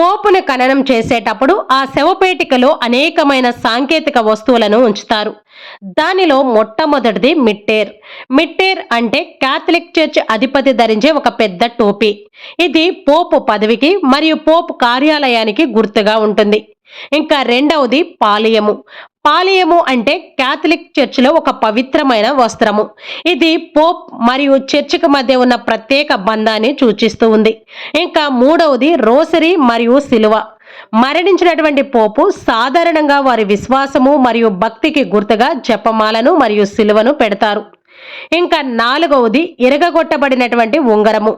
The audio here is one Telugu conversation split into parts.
పోపును ఖననం చేసేటప్పుడు ఆ శవపేటికలో అనేకమైన సాంకేతిక వస్తువులను ఉంచుతారు. దానిలో మొట్టమొదటిది మిట్టేర్. మిట్టేర్ అంటే కాథలిక్ చర్చ్ అధిపతి ధరించే ఒక పెద్ద టోపీ. ఇది పోపు పదవికి మరియు పోపు కార్యాలయానికి గుర్తుగా ఉంటుంది. ఇంకా రెండవది పాలియము. పాలియము అంటే కాథలిక్ చర్చిలో ఒక పవిత్రమైన వస్త్రము. ఇది పోప్ మరియు చర్చికి మధ్య ఉన్న ప్రత్యేక బంధాన్ని సూచిస్తూ ఉంది. ఇంకా మూడవది రోసరీ మరియు సిలువ. మరణించినటువంటి పోపు సాధారణంగా వారి విశ్వాసము మరియు భక్తికి గుర్తుగా జపమాలను మరియు సిలువను పెడతారు. ఇంకా నాలుగవది ఇరగగొట్టబడినటువంటి ఉంగరము.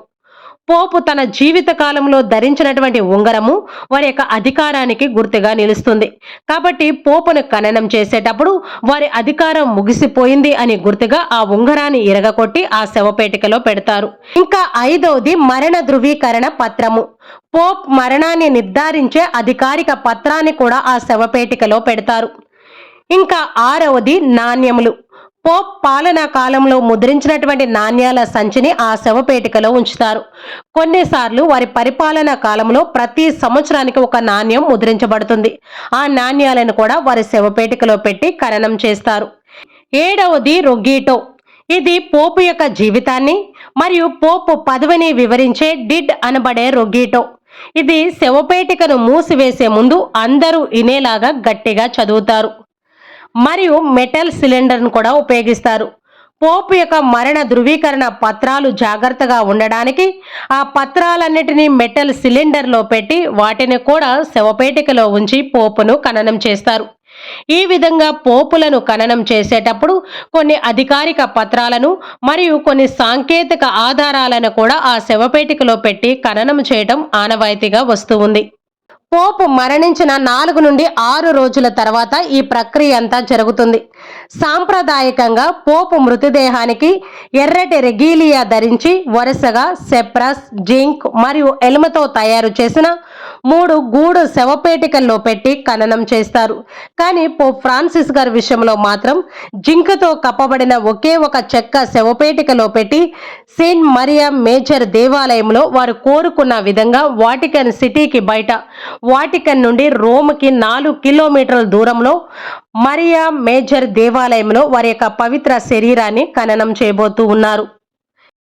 పోపు తన జీవిత కాలంలో ధరించినటువంటి ఉంగరము వారి యొక్క అధికారానికి గుర్తుగా నిలుస్తుంది. కాబట్టి పోపును ఖననం చేసేటప్పుడు వారి అధికారం ముగిసిపోయింది అని గుర్తుగా ఆ ఉంగరాన్ని ఇరగకొట్టి ఆ శవపేటికలో పెడతారు. ఇంకా ఐదవది మరణ ధృవీకరణ పత్రము. పోప్ మరణాన్ని నిర్ధారించే అధికారిక పత్రాన్ని కూడా ఆ శవపేటికలో పెడతారు. ఇంకా ఆరవది నాణ్యములు. పోప్ పాలనా కాలంలో ముద్రించినటువంటి నాణ్యాల సంచిని ఆ శవపేటికలో ఉంచుతారు. కొన్నిసార్లు వారి పరిపాలనా కాలంలో ప్రతి సంవత్సరానికి ఒక నాణ్యం ముద్రించబడుతుంది. ఆ నాణ్యాలను కూడా వారి శవపేటికలో పెట్టి ఖననం చేస్తారు. ఏడవది రొగ్గీటో. ఇది పోపు యొక్క జీవితాన్ని మరియు పోపు పదవిని వివరించే డిడ్ అనబడే రొగ్గీటో. ఇది శవపేటికను మూసివేసే ముందు అందరూ వినేలాగా గట్టిగా చదువుతారు. మరియు మెటల్ సిలిండర్ను కూడా ఉపయోగిస్తారు. పోపు యొక్క మరణ ధృవీకరణ పత్రాలు జాగ్రత్తగా ఉండడానికి ఆ పత్రాలన్నిటినీ మెటల్ సిలిండర్లో పెట్టి వాటిని కూడా శవపేటికలో ఉంచి పోపును ఖననం చేస్తారు. ఈ విధంగా పోపులను ఖననం చేసేటప్పుడు కొన్ని అధికారిక పత్రాలను మరియు కొన్ని సాంకేతిక ఆధారాలను కూడా ఆ శవపేటికలో పెట్టి ఖననం చేయడం ఆనవాయితీగా వస్తూ ఉంది. పోపు మరణించిన 4 నుండి 6 రోజుల తర్వాత ఈ ప్రక్రియ అంతా జరుగుతుంది. సాంప్రదాయకంగా పోపు మృతదేహానికి ఎర్రటి రెగీలియా ధరించి వరుసగా సెప్రస్, జింక్ మరియు ఎలుమతో తయారు చేసిన 3 గూడు శవపేటికల్లో పెట్టి ఖననం చేస్తారు. కానీ పోప్ ఫ్రాన్సిస్ గారి విషయంలో మాత్రం జింకతో కప్పబడిన ఒకే ఒక చెక్క శవపేటికలో పెట్టి సెయింట్ మరియా మేజర్ దేవాలయంలో వారు కోరుకున్న విధంగా వాటికన్ సిటీకి బయట, వాటికన్ నుండి రోమ్కి 4 కిలోమీటర్ల దూరంలో మరియా మేజర్ దేవాలయంలో వారి యొక్క పవిత్ర శరీరాన్ని ఖననం చేయబోతూ ఉన్నారు.